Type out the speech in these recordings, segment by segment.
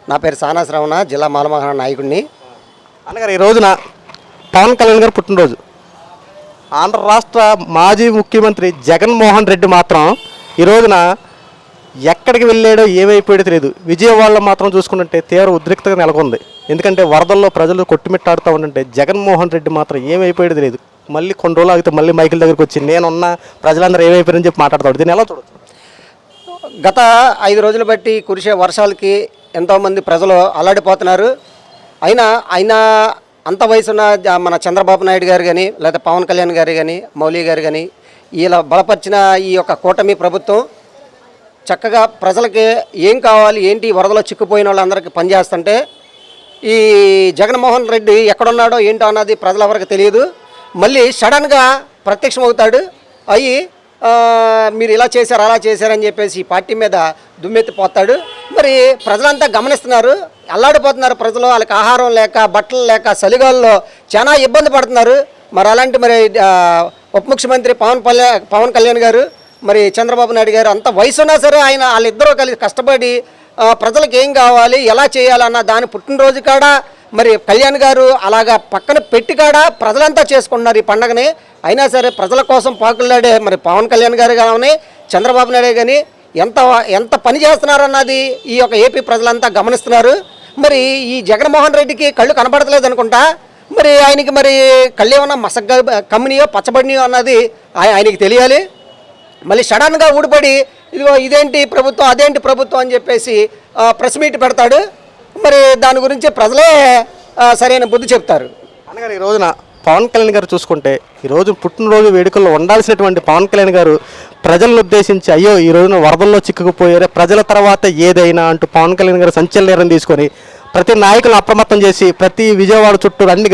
నా పేరు సానా శ్రవణ, జిల్లా మాలమహారాణ నాయకుడిని. అన్నగారు, ఈ రోజున పవన్ కళ్యాణ్ గారు పుట్టినరోజు. ఆంధ్ర రాష్ట్ర మాజీ ముఖ్యమంత్రి జగన్మోహన్ రెడ్డి మాత్రం ఈ రోజున ఎక్కడికి వెళ్ళాడో ఏమైపోయాడో తెలియదు. విజయవాడలో మాత్రం చూసుకుంటుంటే తీవ్ర ఉద్రిక్తగా నెలకొంది. ఎందుకంటే వరదల్లో ప్రజలు కొట్టుమిట్టాడుతూ ఉంటుంటే జగన్మోహన్ రెడ్డి మాత్రం ఏమైపోయాడో తెలియదు. మళ్ళీ కొన్ని రోజులు ఆగితే మళ్ళీ మైకిల్ దగ్గరికి వచ్చి నేనున్న ప్రజలందరూ ఏమైపోయారని చెప్పి మాట్లాడతాడు. దీన్ని ఎలా చూడొచ్చు? గత 5 రోజులు బట్టి కురిసే వర్షాలకి ఎంతోమంది ప్రజలు అల్లాడిపోతున్నారు. అయినా అంత వయసున్న మన చంద్రబాబు నాయుడు గారు కానీ, లేదా పవన్ కళ్యాణ్ గారు కానీ, మౌలి గారు కానీ, ఇలా బలపరిచిన ఈ యొక్క కూటమి ప్రభుత్వం చక్కగా ప్రజలకి ఏం కావాలి, ఏంటి, వరదలో చిక్కుపోయిన వాళ్ళందరికీ పనిచేస్తుంటే ఈ జగన్మోహన్ రెడ్డి ఎక్కడున్నాడో ఏంటో అన్నది ప్రజలెవరికి తెలియదు. మళ్ళీ సడన్గా ప్రత్యక్షమవుతాడు. మీరు ఇలా చేశారు, అలా చేశారని చెప్పేసి ఈ పార్టీ మీద దుమ్మెత్తిపోతాడు. మరి ప్రజలంతా గమనిస్తున్నారు, అల్లాడిపోతున్నారు ప్రజలు. వాళ్ళకి ఆహారం లేక, బట్టలు లేక, చలిగాల్లో చాలా ఇబ్బంది పడుతున్నారు. మరి అలాంటి ఉప ముఖ్యమంత్రి పవన్ కళ్యాణ్ గారు, మరి చంద్రబాబు నాయుడు గారు అంత వయసున్నా సరే వాళ్ళిద్దరూ కలిసి కష్టపడి ప్రజలకు ఏం కావాలి, ఎలా చేయాలన్న దాని పుట్టినరోజు కాడ మరి కళ్యాణ్ గారు అలాగా పక్కన పెట్టి కాడ ప్రజలంతా చేసుకుంటున్నారు ఈ పండగని. అయినా సరే ప్రజల కోసం పాకులాడే మరి పవన్ కళ్యాణ్ గారు కానీ, చంద్రబాబు నాయుడు కానీ ఎంత పని చేస్తున్నారన్నది ఈ యొక్క ఏపీ ప్రజలంతా గమనిస్తున్నారు. మరి ఈ జగన్మోహన్ రెడ్డికి కళ్ళు కనబడతలేదు అనుకుంటా. మరి ఆయనకి మరి కళ్ళు ఏమన్నా మసగ్గా కమ్మినియో పచ్చబడినాయో అన్నది ఆయనకి తెలియాలి. మళ్ళీ సడన్గా ఊడిపడి ఇదేంటి ప్రభుత్వం, అదేంటి ప్రభుత్వం అని చెప్పేసి ప్రెస్ మీట్ పెడతాడు. మరి దాని గురించి ప్రజలే సరైన బుద్ధి చెప్తారు. అనగారు, ఈ రోజున పవన్ కళ్యాణ్ గారు చూసుకుంటే ఈరోజు పుట్టినరోజు వేడుకల్లో ఉండాల్సినటువంటి పవన్ కళ్యాణ్ గారు ప్రజలను ఉద్దేశించి అయ్యో ఈ రోజున వరదల్లో చిక్కుకుపోయారే, ప్రజల తర్వాత ఏదైనా అంటూ పవన్ కళ్యాణ్ గారు సంచలన నిర్ణయం తీసుకొని ప్రతి నాయకులను అప్రమత్తం చేసి ప్రతి విజయవాడ చుట్టూ అన్ని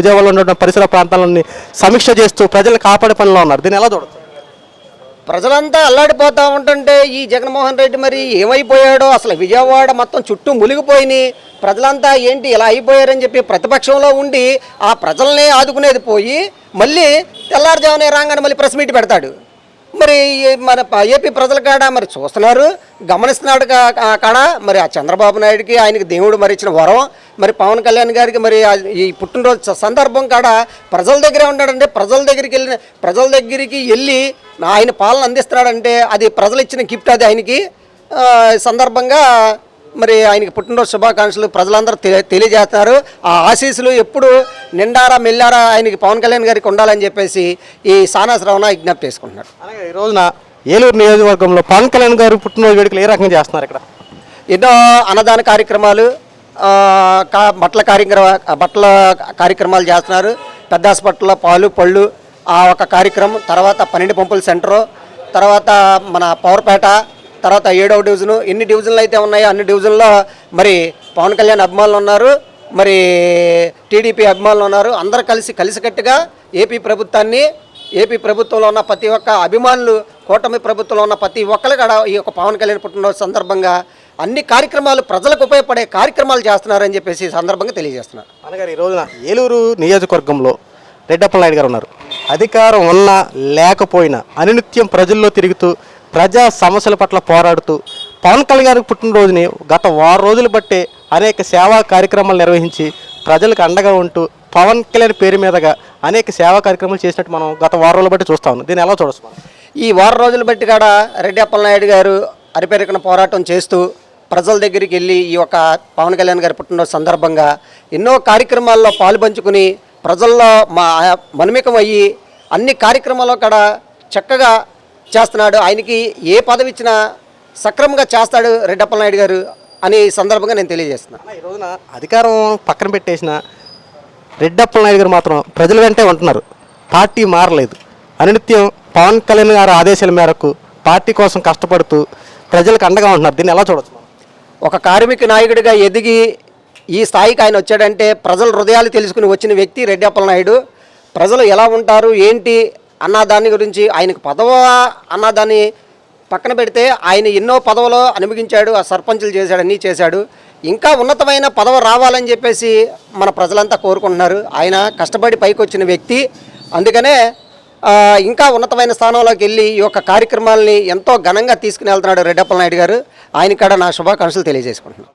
విజయవాడలో ఉన్న పరిసర ప్రాంతాలన్నీ సమీక్ష చేస్తూ ప్రజలు కాపాడే పనిలో ఉన్నారు. దీన్ని ఎలా చూడవచ్చు? ప్రజలంతా అల్లాడిపోతూ ఉంటుంటే ఈ జగన్మోహన్ రెడ్డి మరి ఏమైపోయాడో, అసలు విజయవాడ మొత్తం చుట్టూ మునిగిపోయినాయి, ప్రజలంతా ఏంటి ఇలా అయిపోయారని చెప్పి ప్రతిపక్షంలో ఉండి ఆ ప్రజల్ని ఆదుకునేది పోయి మళ్ళీ తెల్లారుజామునే రాగానే మళ్ళీ ప్రెస్ మీట్ పెడతాడు. మరి మన ఏపీ ప్రజల కాడ మరి చూస్తున్నారు, గమనిస్తున్నాడు కాడ మరి ఆ చంద్రబాబు నాయుడికి ఆయనకి దేవుడు మరి ఇచ్చిన వరం, మరి పవన్ కళ్యాణ్ గారికి మరి ఈ పుట్టినరోజు సందర్భం కాడ ప్రజల దగ్గరే ఉన్నాడంటే ప్రజల దగ్గరికి వెళ్ళి ఆయన పాలన అందిస్తున్నాడంటే అది ప్రజలు ఇచ్చిన గిఫ్ట్. అది ఆయనకి సందర్భంగా మరి ఆయనకి పుట్టినరోజు శుభాకాంక్షలు ప్రజలందరూ తెలియజేస్తున్నారు. ఆ ఆశీస్సులు ఎప్పుడు నిండారా మెల్లారా ఆయనకి పవన్ కళ్యాణ్ గారికి ఉండాలని చెప్పేసి ఈ సానా శ్రవణ విజ్ఞప్తి చేసుకుంటున్నారు. అలాగే ఈ రోజున ఏలూరు నియోజకవర్గంలో పవన్ కళ్యాణ్ గారు పుట్టినరోజు వేడుకలు ఏ రకంగా చేస్తున్నారు? ఇక్కడ ఎన్నో అన్నదాన కార్యక్రమాలు, బట్టల కార్యక్రమాలు చేస్తున్నారు. పెద్ద హాస్పిటల్లో పాలు పళ్ళు ఆ ఒక కార్యక్రమం, తర్వాత 12 పంపుల సెంటరు, తర్వాత మన పవర్పేట, తర్వాత 7వ డివిజను, ఎన్ని డివిజన్లు అయితే ఉన్నాయో అన్ని డివిజన్లో మరి పవన్ కళ్యాణ్ అభిమానులు ఉన్నారు, మరి టీడీపీ అభిమానులు ఉన్నారు. అందరూ కలిసికట్టుగా ఏపీ ప్రభుత్వంలో ఉన్న ప్రతి ఒక్క అభిమానులు, కూటమి ప్రభుత్వంలో ఉన్న ప్రతి ఒక్కరు కూడా ఈ యొక్క పవన్ కళ్యాణ్ పుట్టినరోజు సందర్భంగా అన్ని కార్యక్రమాలు ప్రజలకు ఉపయోగపడే కార్యక్రమాలు చేస్తున్నారని చెప్పేసి సందర్భంగా తెలియజేస్తున్నారు. అనగా ఈ రోజున ఏలూరు నియోజకవర్గంలో రెడ్డప్పలనాయుడు గారు ఉన్నారు. అధికారం ఉన్నా లేకపోయినా అనునిత్యం ప్రజల్లో తిరుగుతూ ప్రజా సమస్యల పట్ల పోరాడుతూ పవన్ కళ్యాణ్ గారికి పుట్టినరోజుని గత 6 రోజులు బట్టే అనేక సేవా కార్యక్రమాలు నిర్వహించి ప్రజలకు అండగా ఉంటూ పవన్ కళ్యాణ్ పేరు మీదుగా అనేక సేవా కార్యక్రమాలు చేసినట్టు మనం గత 6 రోజులు బట్టి చూస్తా ఉన్నాం. దీన్ని ఎలా చూడొచ్చు? ఈ 6 రోజులు బట్టి కూడా రెడ్డప్పలనాయుడు గారు అరిపెరికిన పోరాటం చేస్తూ ప్రజల దగ్గరికి వెళ్ళి ఈ యొక్క పవన్ కళ్యాణ్ గారి పుట్టినరోజు సందర్భంగా ఎన్నో కార్యక్రమాల్లో పాల్పంచుకుని ప్రజల్లో మనుమికం అయ్యి అన్ని కార్యక్రమాల్లో కూడా చక్కగా చేస్తున్నాడు. ఆయనకి ఏ పదవి ఇచ్చినా సక్రమంగా చేస్తాడు రెడ్డప్పలనాయుడు గారు అని సందర్భంగా నేను తెలియజేస్తున్నాను. ఈ రోజున అధికారం పక్కన పెట్టేసిన రెడ్డప్పలనాయుడు గారు మాత్రం ప్రజల వెంటే ఉంటున్నారు. పార్టీ మారలేదు. అనునిత్యం పవన్ కళ్యాణ్ గారు ఆదేశాల మేరకు పార్టీ కోసం కష్టపడుతూ ప్రజలకు అండగా ఉంటున్నారు. దీన్ని ఎలా చూడవచ్చు? ఒక కార్మిక నాయకుడిగా ఎదిగి ఈ స్థాయికి ఆయన వచ్చాడంటే ప్రజల హృదయాలు తెలుసుకుని వచ్చిన వ్యక్తి రెడ్డప్పలనాయుడు. ప్రజలు ఎలా ఉంటారు ఏంటి అన్న దాని గురించి, ఆయనకు పదవి అన్నదాన్ని పక్కన పెడితే ఆయన ఎన్నో పదవులు అనుభవించాడు, ఆ సర్పంచులు చేశాడు, అన్నీ చేశాడు. ఇంకా ఉన్నతమైన పదవి రావాలని చెప్పేసి మన ప్రజలంతా కోరుకుంటున్నారు. ఆయన కష్టపడి పైకి వచ్చిన వ్యక్తి. అందుకనే ఇంకా ఉన్నతమైన స్థానంలోకి వెళ్ళి ఈ యొక్క కార్యక్రమాలని ఎంతో ఘనంగా తీసుకుని వెళ్తున్నాడు రెడ్డప్పలనాయుడు గారు. ఆయన కూడా నా శుభాకాంక్షలు తెలియజేసుకుంటున్నాను.